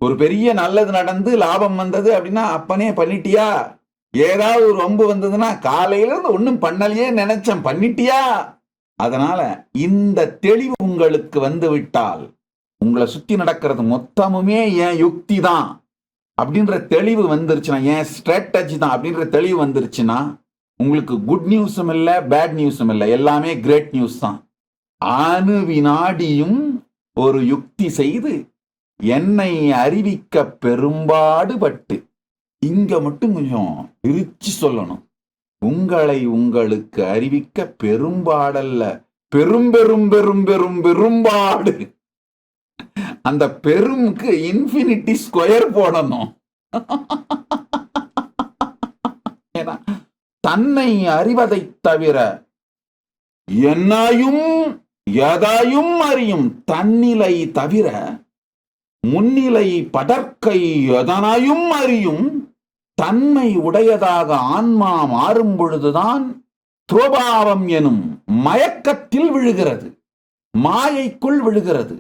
ஒரு பெரிய நல்லது நடந்து லாபம் வந்தது அப்படின்னா அப்பனே பண்ணிட்டியா? ஏதாவது ஒரு வம்பு வந்ததுன்னா காலையில இருந்து ஒன்னும் பண்ணலையே நினைச்சேன், பண்ணிட்டியா? அதனால இந்த தெளிவு உங்களுக்கு வந்து விட்டால் உங்களை சுத்தி நடக்கிறது மொத்தமுமே என் யுக்தி தான் அப்படின்ற தெளிவு வந்துருச்சுன்னா, என் ஸ்ட்ராட்டஜி தான் அப்படின்ற தெளிவு வந்துருச்சுன்னா, உங்களுக்கு குட் நியூஸும் இல்லை, பேட் நியூஸும் இல்லை, எல்லாமே கிரேட் நியூஸ் தான். அணு வினாடியும் ஒரு யுக்தி செய்து என்னை அறிவிக்க பெரும்பாடுபட்டு, இங்க மட்டும் கொஞ்சம் பிரிச்சு சொல்லணும், உங்களை உங்களுக்கு அறிவிக்க பெரும்பாடல்ல, பெரும் பெரும் பெரும் பெரும் பெரும்பாடு. அந்த பெரும்க்கு இன்ஃபினிட்டி ஸ்கொயர் போடணும். தன்னை அறிவதை தவிர என்னையும் எதையும் அறியும் தன்னிலை தவிர முன்னிலை படற்கை எதனையும் அறியும் தன்மை உடையதாக ஆன்மா மாறும் பொழுதுதான் துரோபாவம் எனும் மயக்கத்தில் விழுகிறது, மாயைக்குள் விழுகிறது.